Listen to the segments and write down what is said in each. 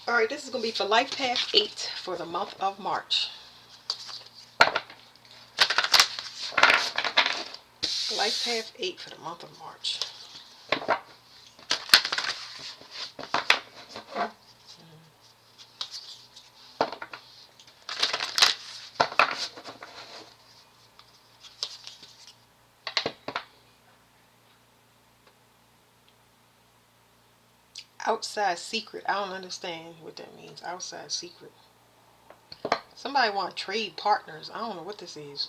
All right, this is going to be for Life Path 8 for the month of March. Life Path 8 for the month of March. Outside secret. I don't understand what that means. Outside secret. Somebody want to trade partners. I don't know what this is.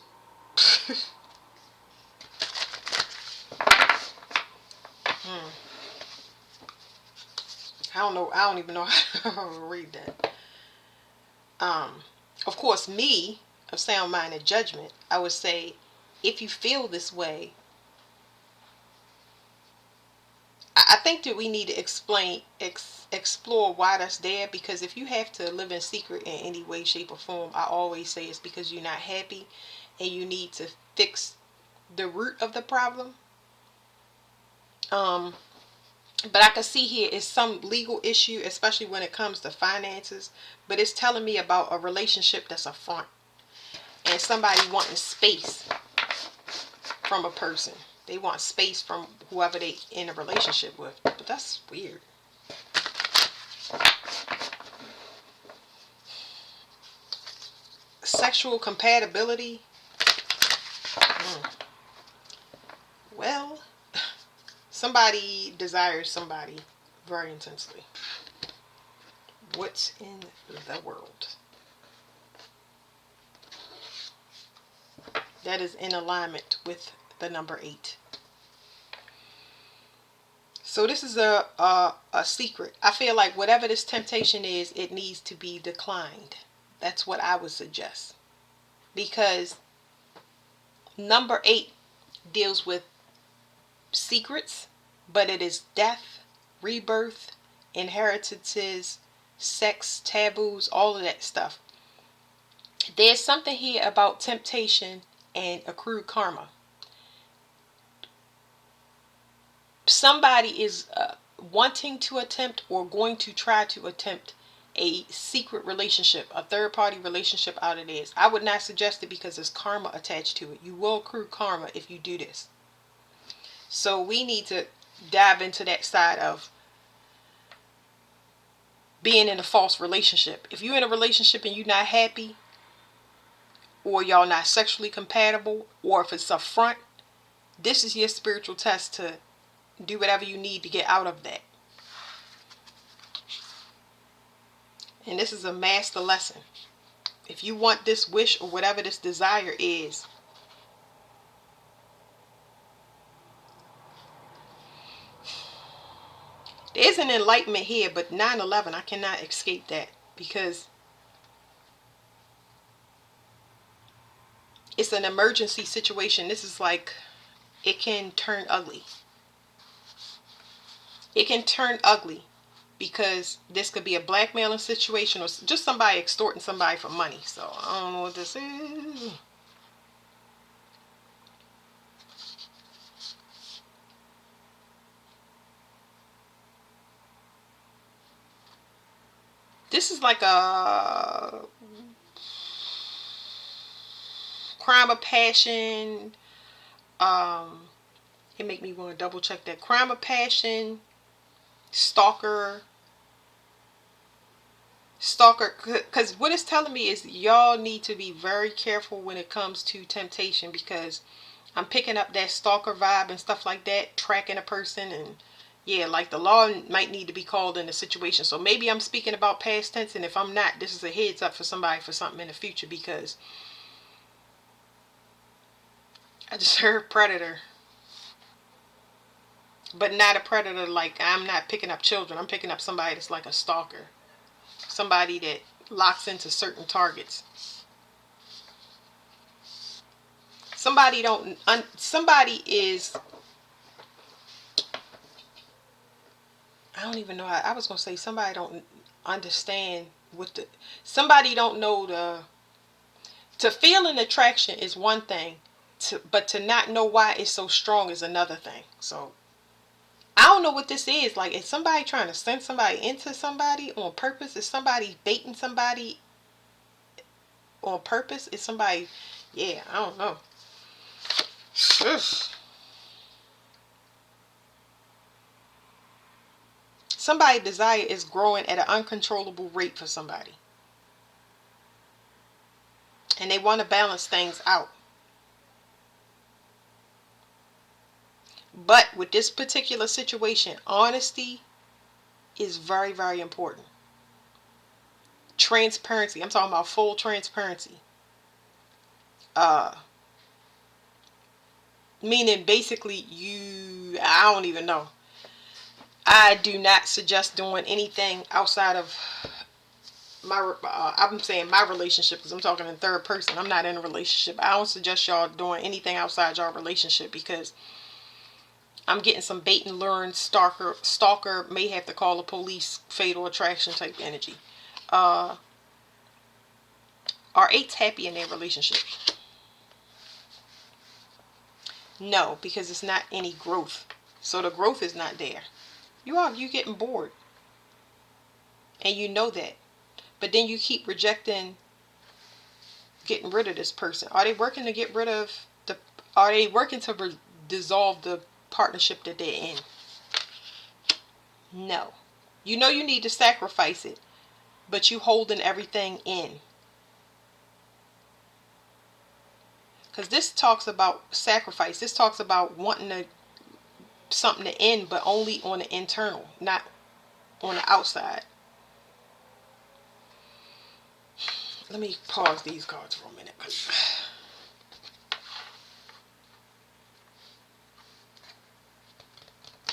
Hmm. I don't know. I don't even know how to read that. Um, of course, me of sound mind and judgment, I would say, if you feel this way, I think that we need to explore why that's there. Because if you have to live in secret in any way, shape, or form, I always say it's because you're not happy, and you need to fix the root of the problem. Um, but I can see here is some legal issue, especially when it comes to finances. But it's telling me about a relationship that's a front, and somebody wanting space from a person. They want space from whoever they in a relationship with. But that's weird. Sexual compatibility. Mm. Well, somebody desires somebody very intensely. What's in the world? That is in alignment with the number 8. So this is a secret. I feel like whatever this temptation is, it needs to be declined. That's what I would suggest. Because number 8 deals with secrets, but it is death, rebirth, inheritances, sex, taboos, all of that stuff. There's something here about temptation and accrued karma. Somebody is wanting to attempt or going to try to attempt a secret relationship, a third party relationship out of this. I would not suggest it because there's karma attached to it. You will accrue karma if you do this. So we need to dive into that side of being in a false relationship. If you're in a relationship and you're not happy, or y'all not sexually compatible, or if it's a front, this is your spiritual test to do whatever you need to get out of that. And this is a master lesson. If you want this wish or whatever this desire is, there's an enlightenment here, but 9/11, I cannot escape that because it's an emergency situation. This is like, it can turn ugly. It can turn ugly because this could be a blackmailing situation or just somebody extorting somebody for money. So I don't know what this is. This is like a crime of passion. Um, it make me want to double check that. Crime of passion, stalker, because what it's telling me is y'all need to be very careful when it comes to temptation, because I'm picking up that stalker vibe and stuff like that, tracking a person, and yeah, like the law might need to be called in a situation. So maybe I'm speaking about past tense, and if I'm not, this is a heads up for somebody for something in the future, because I just heard predator, but not a predator. Like, I'm not picking up children, I'm picking up somebody that's like a stalker, somebody that locks into certain targets. Somebody is, I don't even know how, I was gonna say somebody don't understand what the, somebody don't know the, to feel an attraction is one thing, but to not know why it's so strong is another thing. So I don't know what this is. Like, is somebody trying to send somebody into somebody on purpose? Is somebody baiting somebody on purpose? Is somebody, yeah, I don't know. Somebody desire is growing at an uncontrollable rate for somebody. And they want to balance things out. But with this particular situation, honesty is very, very important. Transparency. I'm talking about full transparency. Uh, Meaning basically I don't even know. I do not suggest doing anything outside of I'm saying my relationship because I'm talking in third person. I'm not in a relationship. I don't suggest y'all doing anything outside y'all relationship because I'm getting some bait and learn stalker may have to call the police fatal attraction type energy. Uh, are eights happy in their relationship? No, because it's not any growth. So the growth is not there. You getting bored. And you know that. But then you keep rejecting getting rid of this person. Are they working to get rid of the are they working to dissolve the partnership that they're in? No. You know you need to sacrifice it, but you holding everything in. Because this talks about sacrifice. This talks about wanting something to end, but only on the internal, not on the outside. Let me pause these cards for a minute.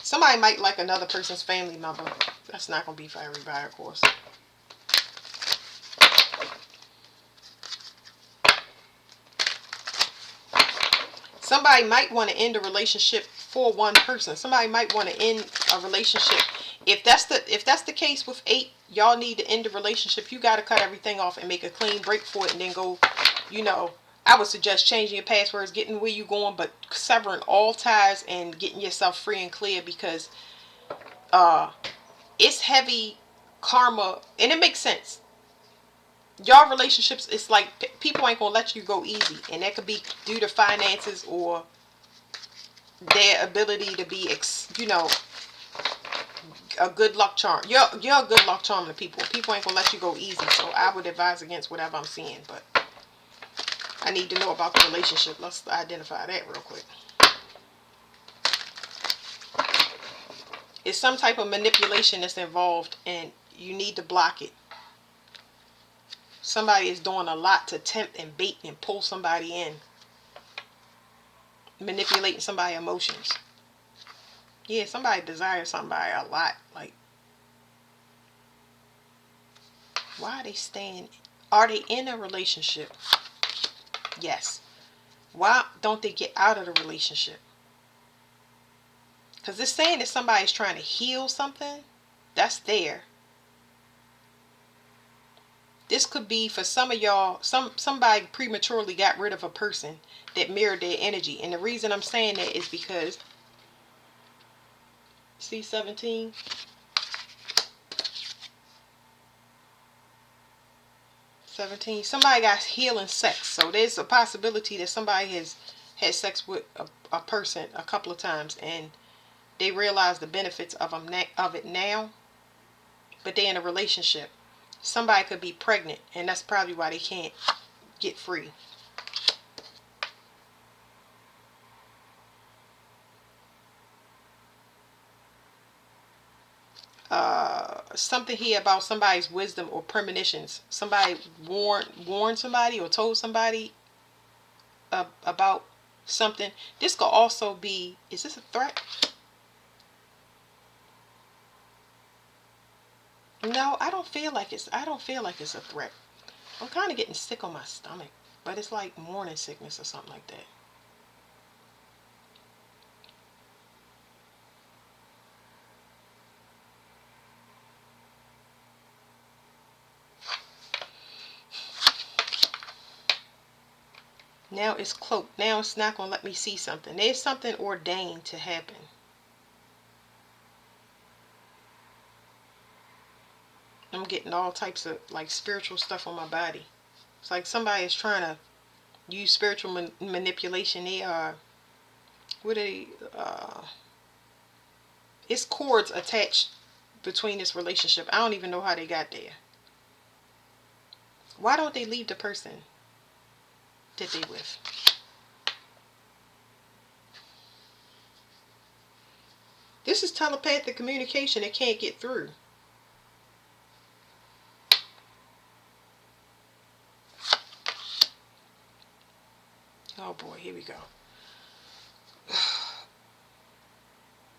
Somebody might like another person's family member. That's not going to be for everybody, of course. Somebody might want to end a relationship for one person. Somebody might want to end a relationship. If that's the case with 8, y'all need to end the relationship. You got to cut everything off and make a clean break for it and then go, I would suggest changing your passwords, getting where you going, but severing all ties and getting yourself free and clear because it's heavy karma and it makes sense. Y'all relationships, it's like people ain't gonna let you go easy, and that could be due to finances or their ability to be a good luck charm. You're a good luck charm to people. People ain't gonna let you go easy, so I would advise against whatever I'm seeing, but I need to know about the relationship. Let's identify that real quick. It's some type of manipulation that's involved and you need to block it. Somebody is doing a lot to tempt and bait and pull somebody in, manipulating somebody's emotions. Yeah, somebody desires somebody a lot. Like, why are they staying? Are they in a relationship? Yes. Why don't they get out of the relationship? Because it's saying that somebody's trying to heal something. That's there. This could be for some of y'all, somebody prematurely got rid of a person that mirrored their energy. And the reason I'm saying that is because, see 17? Somebody got healing sex. So there's a possibility that somebody has had sex with a person a couple of times and they realize the benefits of it now, but they're in a relationship. Somebody could be pregnant, and that's probably why they can't get free. Something here about somebody's wisdom or premonitions. Somebody warned somebody or told somebody about something. This could also be, is this a threat? No, I don't feel like it's a threat. I'm kind of getting sick on my stomach, but it's like morning sickness or something like that. Now it's cloaked. Now it's not going to let me see something. There's something ordained to happen. I'm getting all types of like spiritual stuff on my body. It's like somebody is trying to use spiritual manipulation. They are, what are they, it's cords attached between this relationship. I don't even know how they got there. Why don't they leave the person that they with? This is telepathic communication that can't get through. Oh boy, here we go.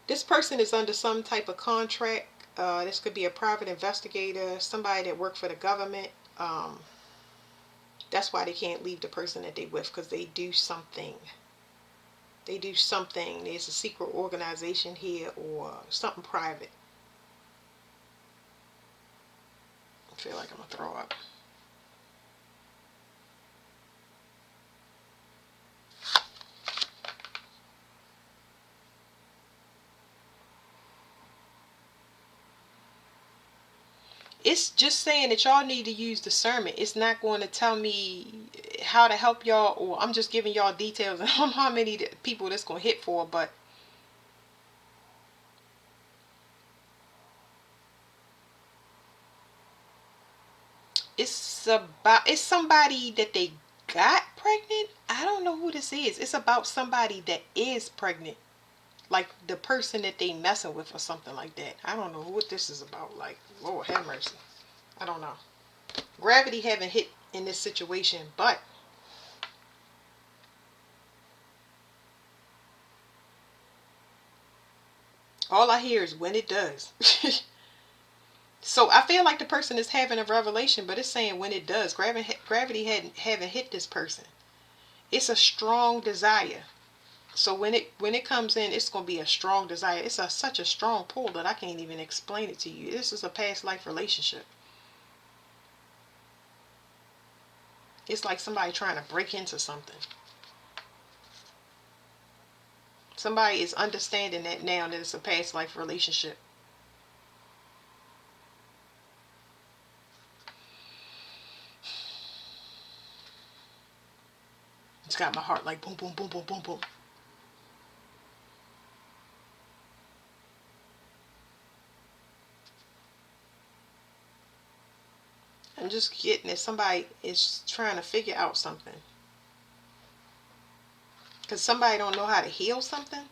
This person is under some type of contract. This could be a private investigator, somebody that worked for the government. That's why they can't leave the person that they with, because they do something. They do something. There's a secret organization here or something private. I feel like I'm going to throw up. It's just saying that y'all need to use discernment. It's not going to tell me how to help y'all, or I'm just giving y'all details on how many people this going to hit for, but it's somebody that they got pregnant. I don't know who this is. It's about somebody that is pregnant. Like the person that they messing with or something like that. I don't know what this is about. Like, Lord have mercy. I don't know. Gravity haven't hit in this situation, but all I hear is when it does. So I feel like the person is having a revelation, but it's saying when it does. Gravity haven't hit this person. It's a strong desire. So when it comes in, it's gonna be a strong desire. It's such a strong pull that I can't even explain it to you. This is a past life relationship. It's like somebody trying to break into something. Somebody is understanding that now that it's a past life relationship. It's got my heart like boom, boom, boom, boom, boom, boom. I'm just getting that somebody is trying to figure out something. Because somebody don't know how to heal something.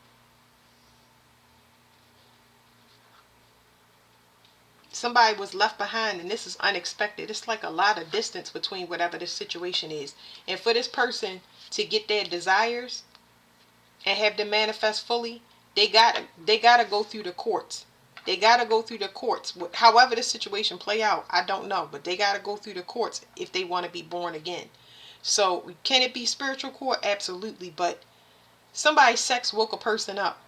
Somebody was left behind and this is unexpected. It's like a lot of distance between whatever this situation is. And for this person to get their desires and have them manifest fully, they gotta go through the courts. They gotta go through the courts. However this situation play out, I don't know. But they gotta go through the courts if they want to be born again. So can it be spiritual court? Absolutely. But somebody's sex woke a person up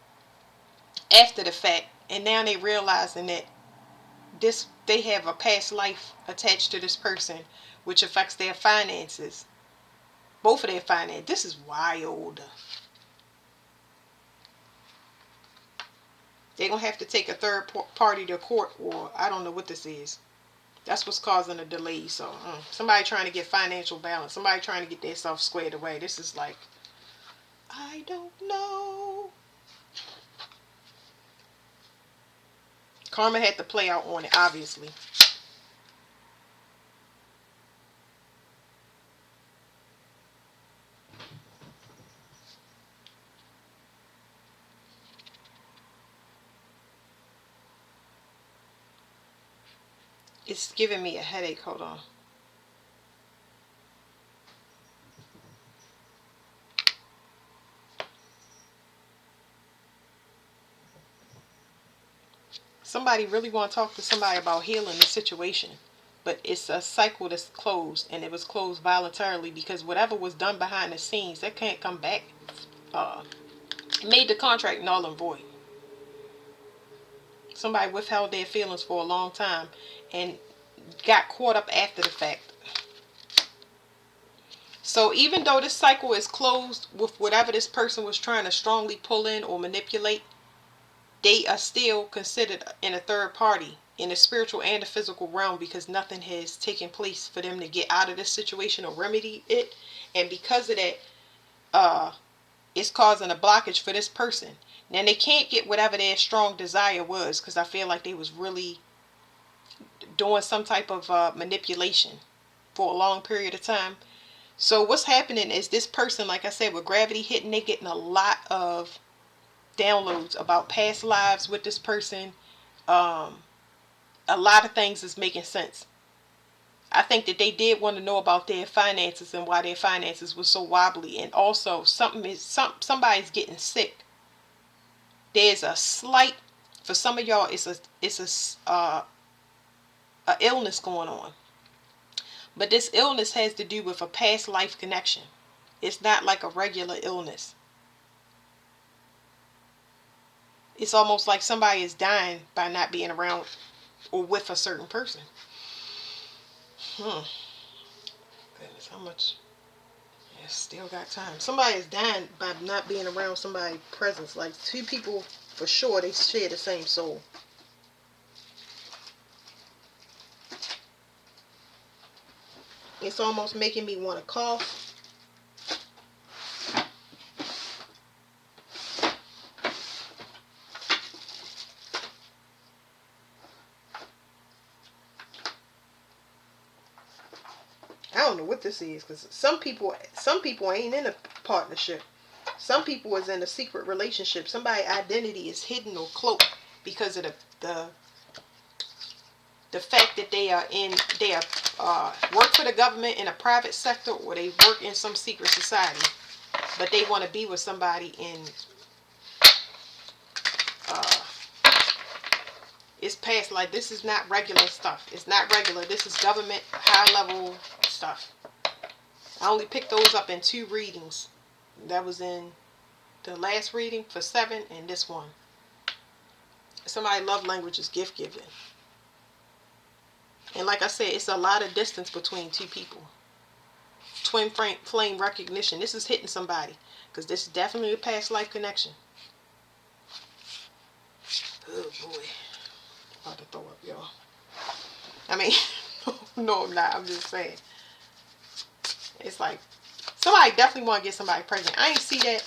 after the fact, and now they realizing that they have a past life attached to this person, which affects their finances, both of their finances. This is wild. They're gonna have to take a third party to court, or I don't know what this is. That's what's causing a delay. So somebody trying to get financial balance, somebody trying to get themselves squared away. This is like, I don't know. Karma had to play out on it, obviously. It's giving me a headache. Hold on. Somebody really want to talk to somebody about healing the situation. But it's a cycle that's closed, and it was closed voluntarily because whatever was done behind the scenes, that can't come back. Made the contract null and void. Somebody withheld their feelings for a long time and got caught up after the fact. So even though this cycle is closed with whatever this person was trying to strongly pull in or manipulate, they are still considered in a third party in the spiritual and the physical realm, because nothing has taken place for them to get out of this situation or remedy it. And because of that, it's causing a blockage for this person. Now they can't get whatever their strong desire was, because I feel like they was really doing some type of manipulation for a long period of time. So what's happening is this person, like I said, with gravity hitting, they getting a lot of downloads about past lives with this person. A lot of things is making sense. I think that they did want to know about their finances and why their finances were so wobbly, and also somebody's getting sick. There's a slight, for some of y'all, a illness going on, but this illness has to do with a past life connection. It's not like a regular illness. It's almost like somebody is dying by not being around or with a certain person. Goodness, how much? Yeah, still got time. Somebody is dying by not being around somebody's presence. Like two people, for sure, they share the same soul. It's almost making me want to cough. I don't know what this is, because some people ain't in a partnership. Some people is in a secret relationship. Somebody's identity is hidden or cloaked because of the fact that they work for the government in a private sector, or they work in some secret society, but they want to be with somebody in it's past. Like, this is not regular stuff. It's not regular. This is government high level stuff. I only picked those up in 2 readings. That was in the last reading for 7 and this one. Somebody love language is gift giving. And like I said, it's a lot of distance between 2 people. Twin flame recognition. This is hitting somebody, because this is definitely a past life connection. Oh boy. I'm about to throw up, y'all. I mean, no, I'm not. I'm just saying. It's like somebody definitely want to get somebody pregnant. I ain't see that.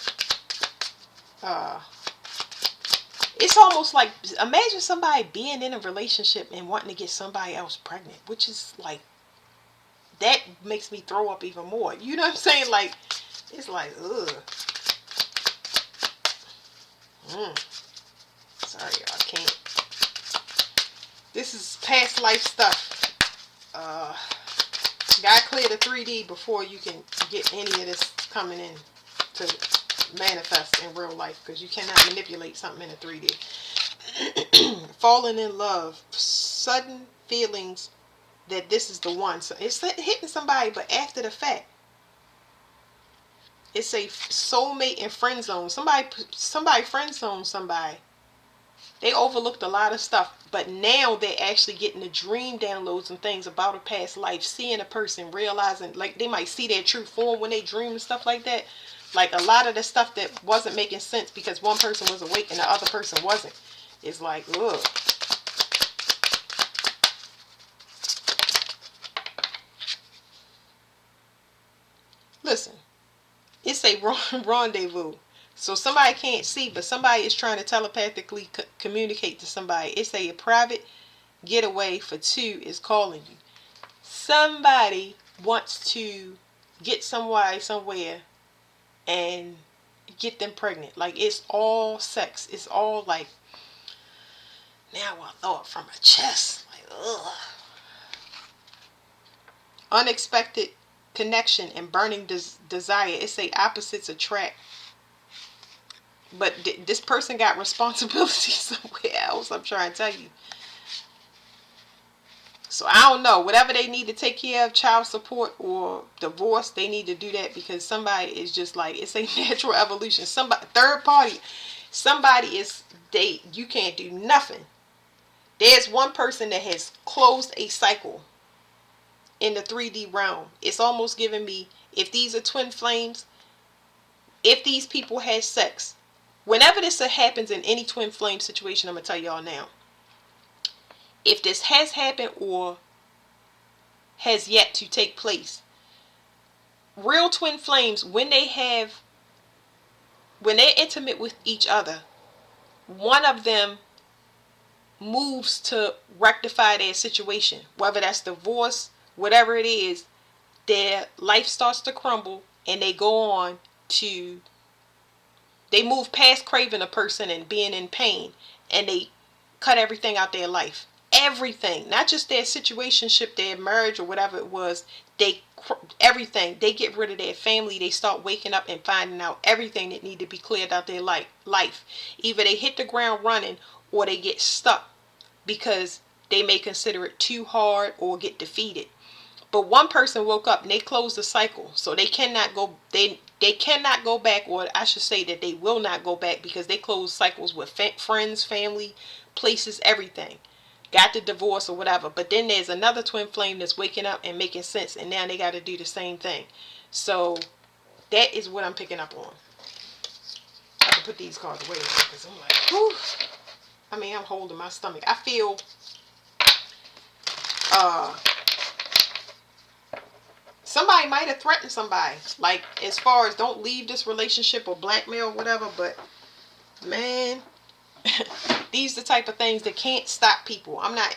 It's almost like, imagine somebody being in a relationship and wanting to get somebody else pregnant, which is like, that makes me throw up even more. You know what I'm saying? Like, it's like, ugh. Sorry, y'all, I can't. This is past life stuff. Gotta clear the 3D before you can get any of this coming in to manifest in real life, because you cannot manipulate something in a 3D. Falling in love, sudden feelings that this is the one. So it's hitting somebody, but after the fact. It's a soulmate and friend zone. Somebody friend zone somebody. They overlooked a lot of stuff, but now they're actually getting the dream downloads and things about a past life, seeing a person, realizing, like, they might see their true form when they dream and stuff like that. Like, a lot of the stuff that wasn't making sense because one person was awake and the other person wasn't. It's like, ugh. Listen, it's a rendezvous. So somebody can't see, but somebody is trying to telepathically communicate to somebody. It's a private getaway for 2 is calling you. Somebody wants to get somebody somewhere and get them pregnant. Like, it's all sex. It's all like, now I throw it from my chest. Like, ugh. Unexpected connection and burning desire. It's a opposites attract. But this person got responsibility somewhere else, I'm trying to tell you. So I don't know. Whatever they need to take care of, child support or divorce, they need to do that, because somebody is just like, it's a natural evolution. Somebody, third party, somebody is, you can't do nothing. There's one person that has closed a cycle in the 3D realm. It's almost giving me, if these are twin flames, if these people had sex, whenever this happens in any twin flame situation, I'm going to tell y'all now, if this has happened or has yet to take place, real twin flames, when they're intimate with each other, one of them moves to rectify their situation, whether that's divorce, whatever it is. Their life starts to crumble, and they go on to, they move past craving a person and being in pain, and they cut everything out their life. Everything, not just their situationship, their marriage or whatever it was. Everything. They get rid of their family. They start waking up and finding out everything that need to be cleared out their life. Either they hit the ground running, or they get stuck because they may consider it too hard or get defeated. But one person woke up and they closed the cycle, so they cannot go. They cannot go back, or I should say that they will not go back, because they closed cycles with friends, family, places, everything. Got the divorce or whatever. But then there's another twin flame that's waking up and making sense, and now they got to do the same thing. So that is what I'm picking up on. I can put these cards away because I'm like, whew. I mean, I'm holding my stomach. I feel somebody might have threatened somebody, like as far as don't leave this relationship or blackmail or whatever. But man, these are the type of things that can't stop people. I'm not,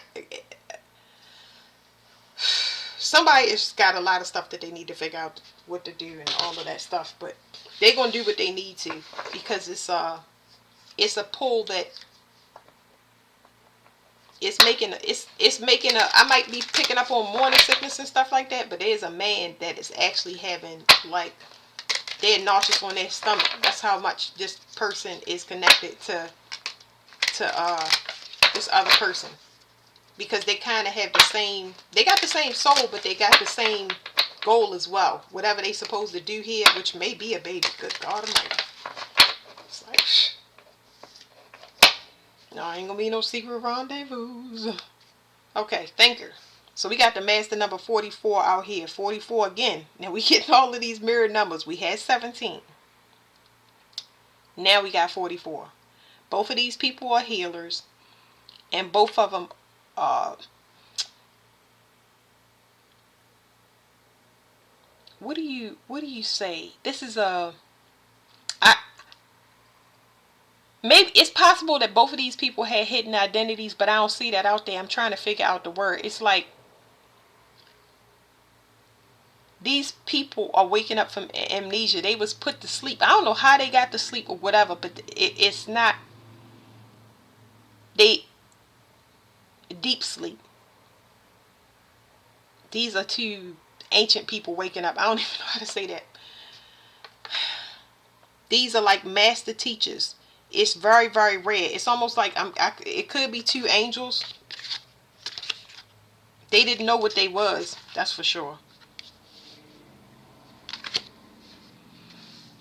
somebody has got a lot of stuff that they need to figure out what to do and all of that stuff, but they're gonna do what they need to, because it's a pull that it's making I might be picking up on morning sickness and stuff like that, but there's a man that is actually having, like, they're nauseous on their stomach. That's how much this person is connected to this other person, because they kind of have they got the same soul, but they got the same goal as well. Whatever they supposed to do here, which may be a baby. Good God Almighty. It's like, no, ain't gonna be no secret rendezvous. Okay, thinker. So we got the master number 44 out here. 44 again. Now we getting all of these mirrored numbers. We had 17. Now we got 44. Both of these people are healers, and both of them what do you say? This is maybe it's possible that both of these people had hidden identities, but I don't see that out there. I'm trying to figure out the word. It's like these people are waking up from amnesia. They was put to sleep. I don't know how they got to sleep or whatever, but it's not deep sleep. These are two ancient people waking up. I don't even know how to say that. These are like master teachers. It's very, very rare. It's almost like it could be two angels. They didn't know what they was. That's for sure.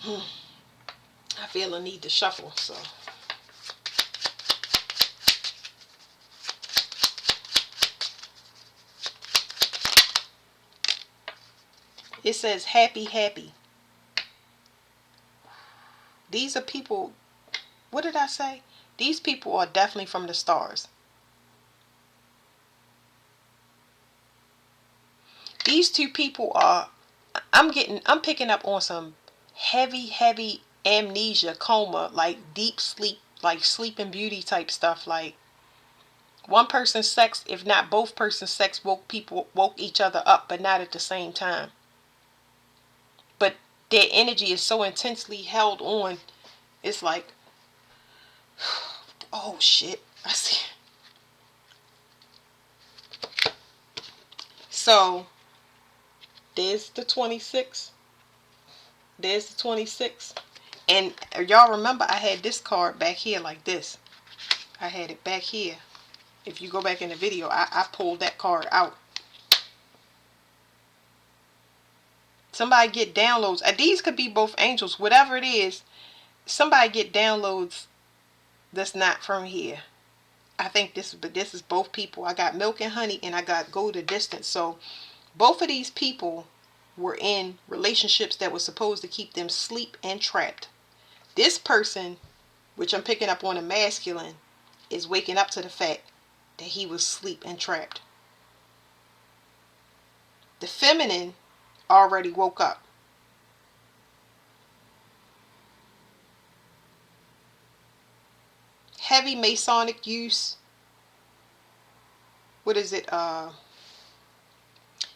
I feel a need to shuffle, so. It says happy, happy. These are people, what did I say? These people are definitely from the stars. These two people are, I'm picking up on some heavy amnesia, coma, like deep sleep, like Sleeping Beauty type stuff. Like one person's sex, if not both persons' sex, woke each other up, but not at the same time. But their energy is so intensely held on. It's like, oh shit, I see. So there's the 26. There's the 26. And y'all remember I had this card back here like this. I had it back here. If you go back in the video, I pulled that card out. Somebody get downloads. These could be both angels. Whatever it is, somebody get downloads that's not from here. I think this is both people. I got Milk and Honey, and I got Go the Distance. So both of these people were in relationships that were supposed to keep them asleep and trapped. This person, which I'm picking up on a masculine, is waking up to the fact that he was asleep and trapped. The feminine already woke up. Heavy Masonic use. What is it?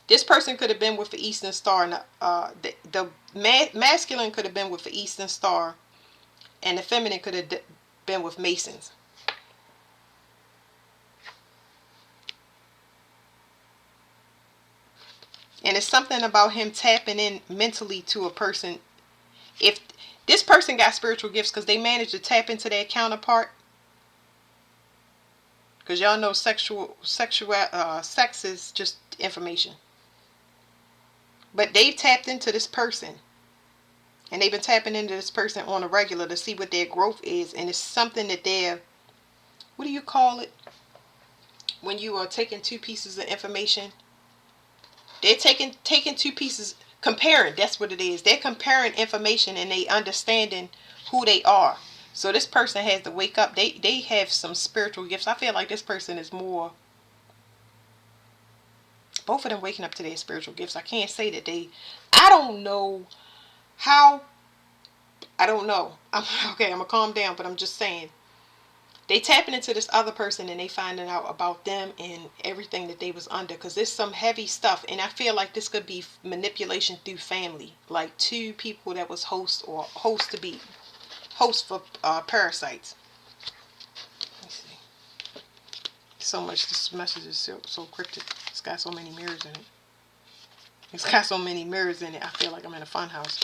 This person could have been with the Eastern Star. The masculine could have been with the Eastern Star, and the feminine could have been with Masons. And it's something about him tapping in mentally to a person. If this person got spiritual gifts because they managed to tap into their counterpart, because y'all know sex is just information. But they've tapped into this person, and they've been tapping into this person on a regular to see what their growth is, and it's something that they're, what do you call it? When you are taking two pieces of information, they're taking two pieces, comparing. That's what it is. They're comparing information and they understanding who they are. So this person has to wake up. They have some spiritual gifts. I feel like this person is more, both of them waking up to their spiritual gifts. I can't say that I don't know how, I don't know. I'm gonna calm down, but I'm just saying, they tapping into this other person and they finding out about them and everything that they was under, because there's some heavy stuff, and I feel like this could be manipulation through family, like two people that was host for parasites. Let me see. So much, this message is so cryptic. It's got so many mirrors in it. It's got so many mirrors in it. I feel like I'm in a fun house.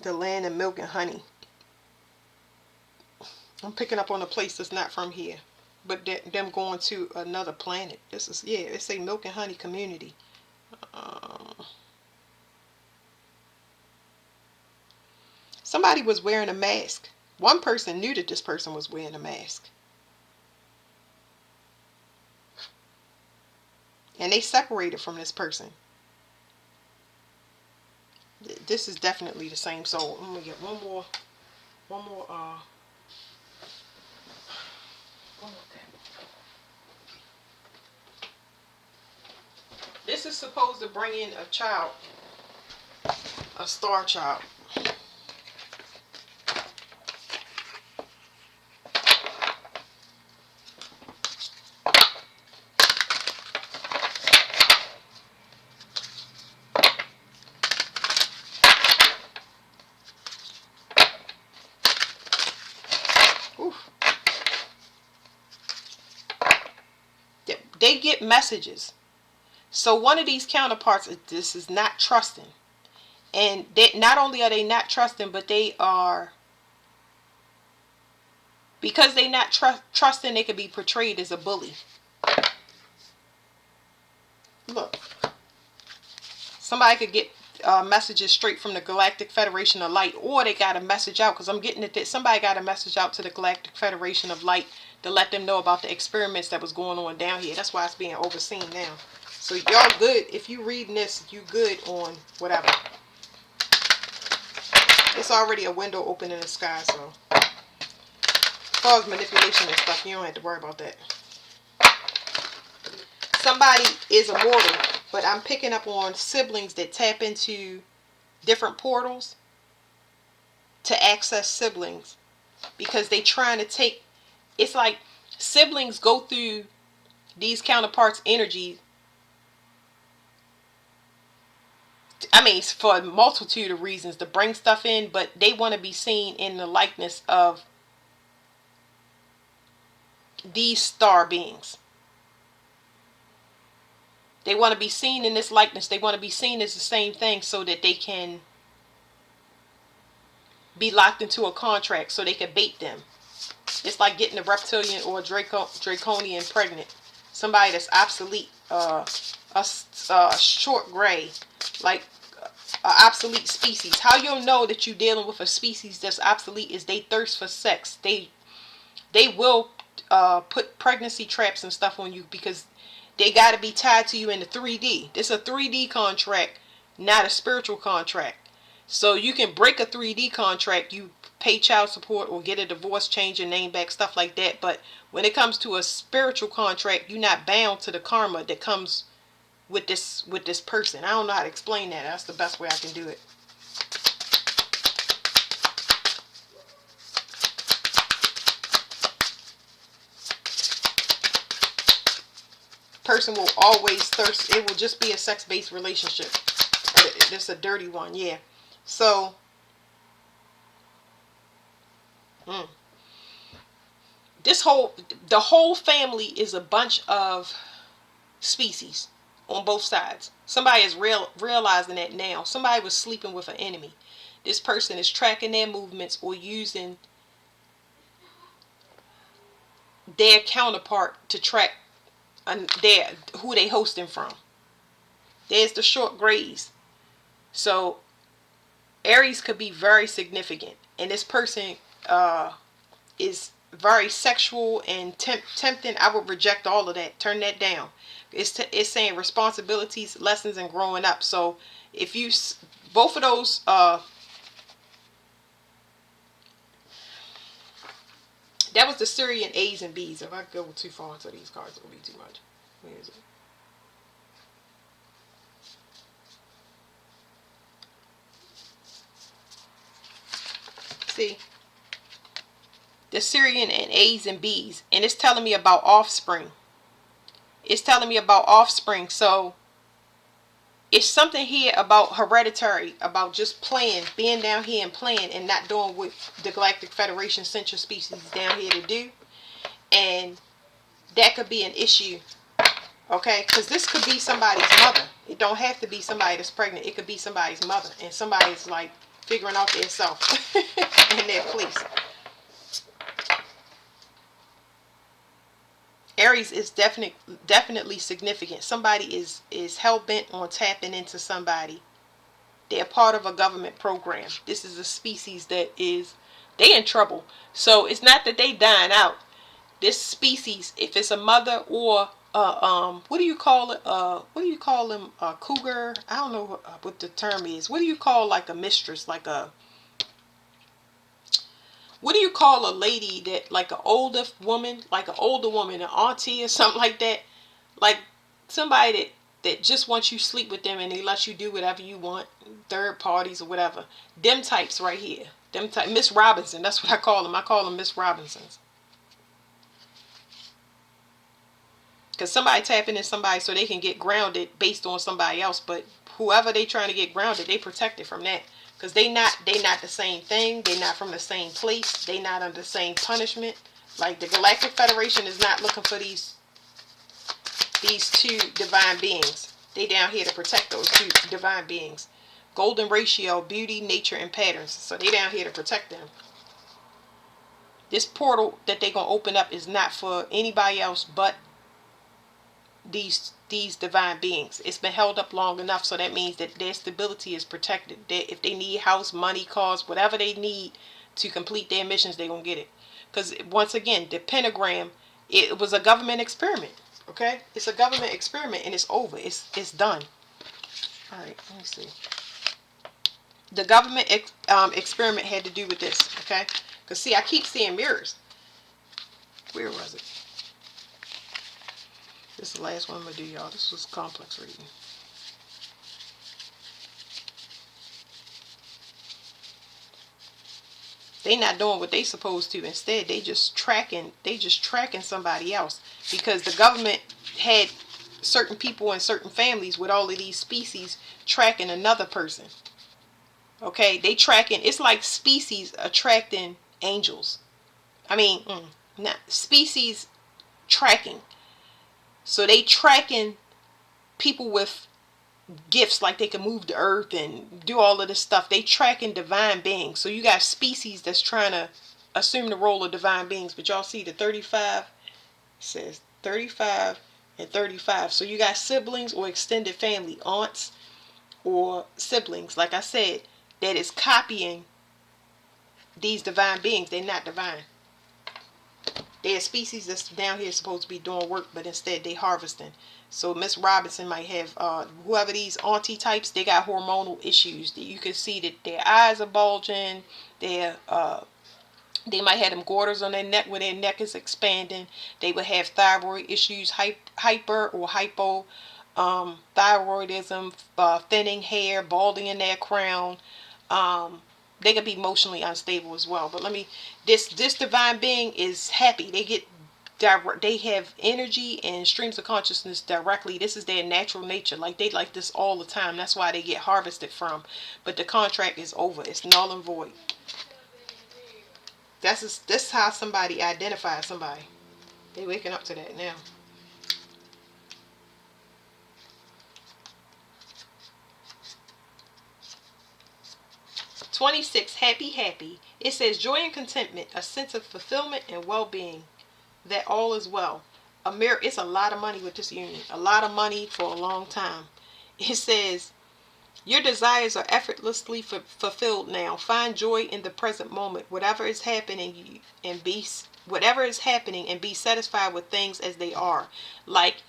The land of milk and honey. I'm picking up on a place that's not from here, but them going to another planet. This is, yeah, it's a milk and honey community. Somebody was wearing a mask. One person knew that this person was wearing a mask, and they separated from this person. This is definitely the same soul. I'm gonna get one more This is supposed to bring in a child, a star child. They get messages. So one of these counterparts, this is not trusting. And not only are they not trusting, but they are, because they not trusting, they could be portrayed as a bully. Look. Somebody could get messages straight from the Galactic Federation of Light, or they got a message out, because I'm getting it that somebody got a message out to the Galactic Federation of Light to let them know about the experiments that was going on down here. That's why it's being overseen now. So y'all good. If you reading this, you good on whatever. It's already a window open in the sky, so as far as manipulation and stuff, you don't have to worry about that. Somebody is immortal, but I'm picking up on siblings that tap into different portals to access siblings, because they trying to take, it's like siblings go through these counterparts' energy. I mean, for a multitude of reasons to bring stuff in, but they want to be seen in the likeness of these star beings. They want to be seen in this likeness. They want to be seen as the same thing so that they can be locked into a contract so they can bait them. It's like getting a reptilian or a draconian pregnant. Somebody that's obsolete. A short gray. Like an obsolete species. How you'll know that you're dealing with a species that's obsolete is they thirst for sex. They will put pregnancy traps and stuff on you, because they got to be tied to you in the 3D. This is a 3D contract, not a spiritual contract. So you can break a 3D contract. You pay child support or get a divorce, change your name back, stuff like that. But when it comes to a spiritual contract, you're not bound to the karma that comes with this person. I don't know how to explain that. That's the best way I can do it. Person will always thirst. It will just be a sex-based relationship. It's a dirty one, yeah. So, the whole family is a bunch of species on both sides. Somebody is realizing that now. Somebody was sleeping with an enemy. This person is tracking their movements or using their counterpart to track who they hosting from. There's the short grays. So Aries could be very significant, and this person is very sexual and tempting. I would reject all of that. Turn that down. It's saying responsibilities, lessons, and growing up. So if you both of those that was the Syrian A's and B's. If I go too far into these cards, it'll be too much. Where is it? See, the Syrian and A's and B's, and it's telling me about offspring. It's telling me about offspring. So it's something here about hereditary, about just playing, being down here and playing and not doing what the Galactic Federation sent your species down here to do. And that could be an issue, okay? Because this could be somebody's mother. It don't have to be somebody that's pregnant. It could be somebody's mother, and somebody's like figuring out their self and their place. Aries is definitely significant. Somebody is hell-bent on tapping into somebody. They're part of a government program. This is a species that they in trouble. So it's not that they dying out. This species, if it's a mother or what do you call it? What do you call them? A cougar? I don't know what the term is. What do you call like a mistress? What do you call a lady that, like an older woman, an auntie or something like that? Like somebody that just wants you to sleep with them and they let you do whatever you want, third parties or whatever. Them types right here. Them type, Miss Robinson, that's what I call them. I call them Miss Robinsons. Because somebody tapping in somebody so they can get grounded based on somebody else. But whoever they trying to get grounded, they protected from that. Because they not the same thing. They not from the same place. They not under the same punishment. Like the Galactic Federation is not looking for these two divine beings. They down here to protect those two divine beings. Golden ratio, beauty, nature, and patterns. So they down here to protect them. This portal that they gonna open up is not for anybody else but these divine beings. It's been held up long enough, so that means that their stability is protected. If they need house, money, cars, whatever they need to complete their missions, they're gonna get it. Because once again, the pentagram, it was a government experiment. Okay, it's a government experiment and it's over. It's done. All right, let me see. The government experiment had to do with this. Okay, because see, I keep seeing mirrors. Where was it? This is the last one I'm going to do, y'all. This was complex reading. They not doing what they supposed to. Instead, they just tracking somebody else. Because the government had certain people and certain families with all of these species tracking another person. Okay, they tracking. It's like species attracting angels. I mean, not species tracking. So they tracking people with gifts, like they can move the earth and do all of this stuff. They tracking divine beings. So you got species that's trying to assume the role of divine beings. But y'all see the 35 says 35 and 35. So you got siblings or extended family, aunts or siblings, like I said, that is copying these divine beings. They're not divine. There's species that's down here supposed to be doing work, but instead they harvesting. So Miss Robinson might have whoever these auntie types. They got hormonal issues. You can see that their eyes are bulging. They might have them garters on their neck where their neck is expanding. They would have thyroid issues, hyper or hypo thyroidism, thinning hair, balding in their crown. They could be emotionally unstable as well. But this divine being is happy. They have energy and streams of consciousness directly. This is their natural nature. Like they like this all the time. That's why they get harvested from. But the contract is over. It's null and void. That's how somebody identifies somebody. They waking up to that now. 26, happy. It says joy and contentment, a sense of fulfillment and well-being, that all is well. It's a lot of money with this union. A lot of money for a long time. It says your desires are effortlessly fulfilled now. Find joy in the present moment. Whatever is happening and be satisfied with things as they are. Like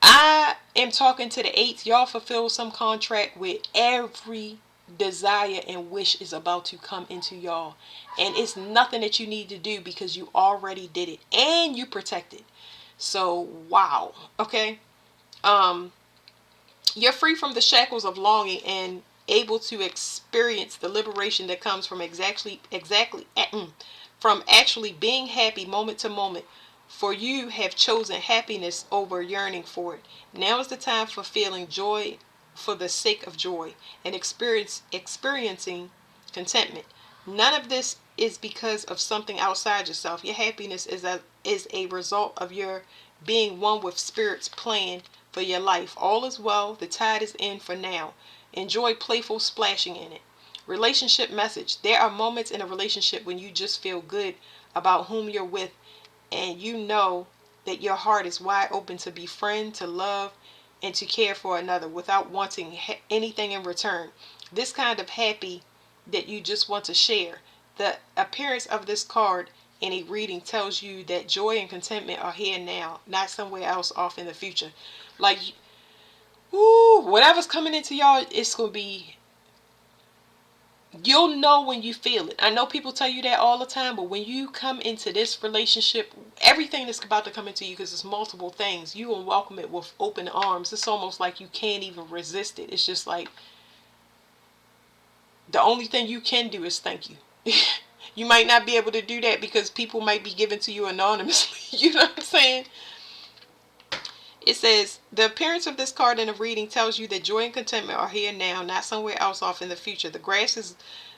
I am talking to the eights. Y'all fulfill some contract with every desire and wish is about to come into y'all. And it's nothing that you need to do because you already did it. And you protected. So, wow. Okay. You're free from the shackles of longing and able to experience the liberation that comes from from actually being happy moment to moment. For you have chosen happiness over yearning for it. Now is the time for feeling joy for the sake of joy and experiencing contentment. None of this is because of something outside yourself. Your happiness is a result of your being one with Spirit's plan for your life. All is well. The tide is in for now. Enjoy playful splashing in it. Relationship message. There are moments in a relationship when you just feel good about whom you're with, and you know that your heart is wide open to befriend, to love, and to care for another without wanting anything in return. This kind of happy that you just want to share. The appearance of this card in a reading tells you that joy and contentment are here now, not somewhere else off in the future. Like, whatever's coming into y'all, it's going to be, you'll know when you feel it. I know people tell you that all the time, but when you come into this relationship, everything that's about to come into you, because it's multiple things, you will welcome it with open arms. It's almost like you can't even resist it. It's just like, the only thing you can do is thank you. You might not be able to do that because people might be given to you anonymously. You know what I'm saying? It says, the appearance of this card in a reading tells you that joy and contentment are here now, not somewhere else off in the future. The grass is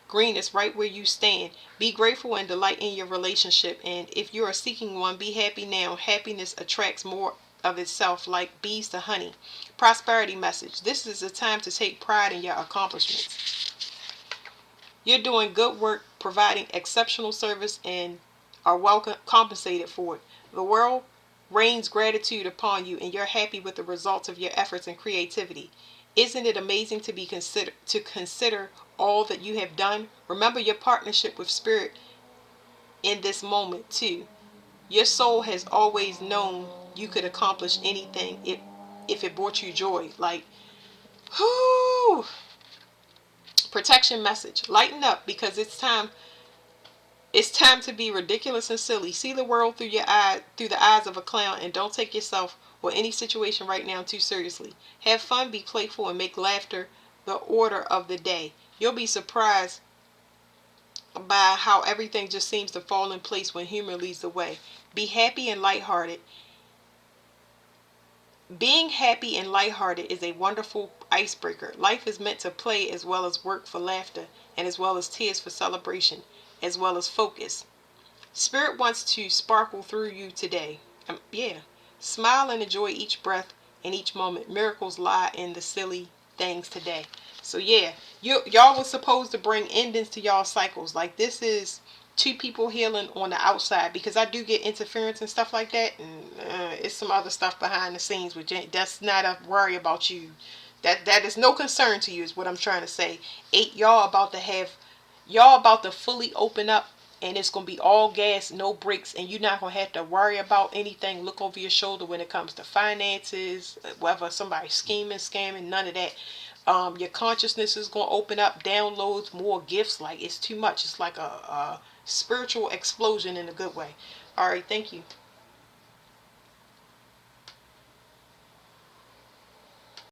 greenest right where you stand. Be grateful and delight in your relationship. And if you are seeking one, be happy now. Happiness attracts more of itself like bees to honey. Prosperity message. This is a time to take pride in your accomplishments. You're doing good work, providing exceptional service, and are well compensated for it. The world rains gratitude upon you, and you're happy with the results of your efforts and creativity. Isn't it amazing to consider all that you have done? Remember your partnership with Spirit in this moment too. Your soul has always known you could accomplish anything if it brought you joy. Like, whoo! Protection message. Lighten up because it's time. It's time to be ridiculous and silly. See the world through the eyes of a clown, and don't take yourself or any situation right now too seriously. Have fun, be playful, and make laughter the order of the day. You'll be surprised by how everything just seems to fall in place when humor leads the way. Be happy and lighthearted. Being happy and lighthearted is a wonderful icebreaker. Life is meant to play as well as work for laughter, and as well as tears for celebration, as well as focus. Spirit wants to sparkle through you today. Yeah. Smile and enjoy each breath and each moment. Miracles lie in the silly things today. So yeah, y'all was supposed to bring endings to y'all cycles. Like, this is two people healing on the outside, because I do get interference and stuff like that, and it's some other stuff behind the scenes with that's not a worry about you. That is no concern to you, is what I'm trying to say. Y'all about to fully open up and it's going to be all gas, no brakes, and you're not going to have to worry about anything, look over your shoulder when it comes to finances, whether somebody's scheming, scamming, none of that. Your consciousness is going to open up, downloads, more gifts. Like, it's too much. It's like a spiritual explosion in a good way. All right, thank you.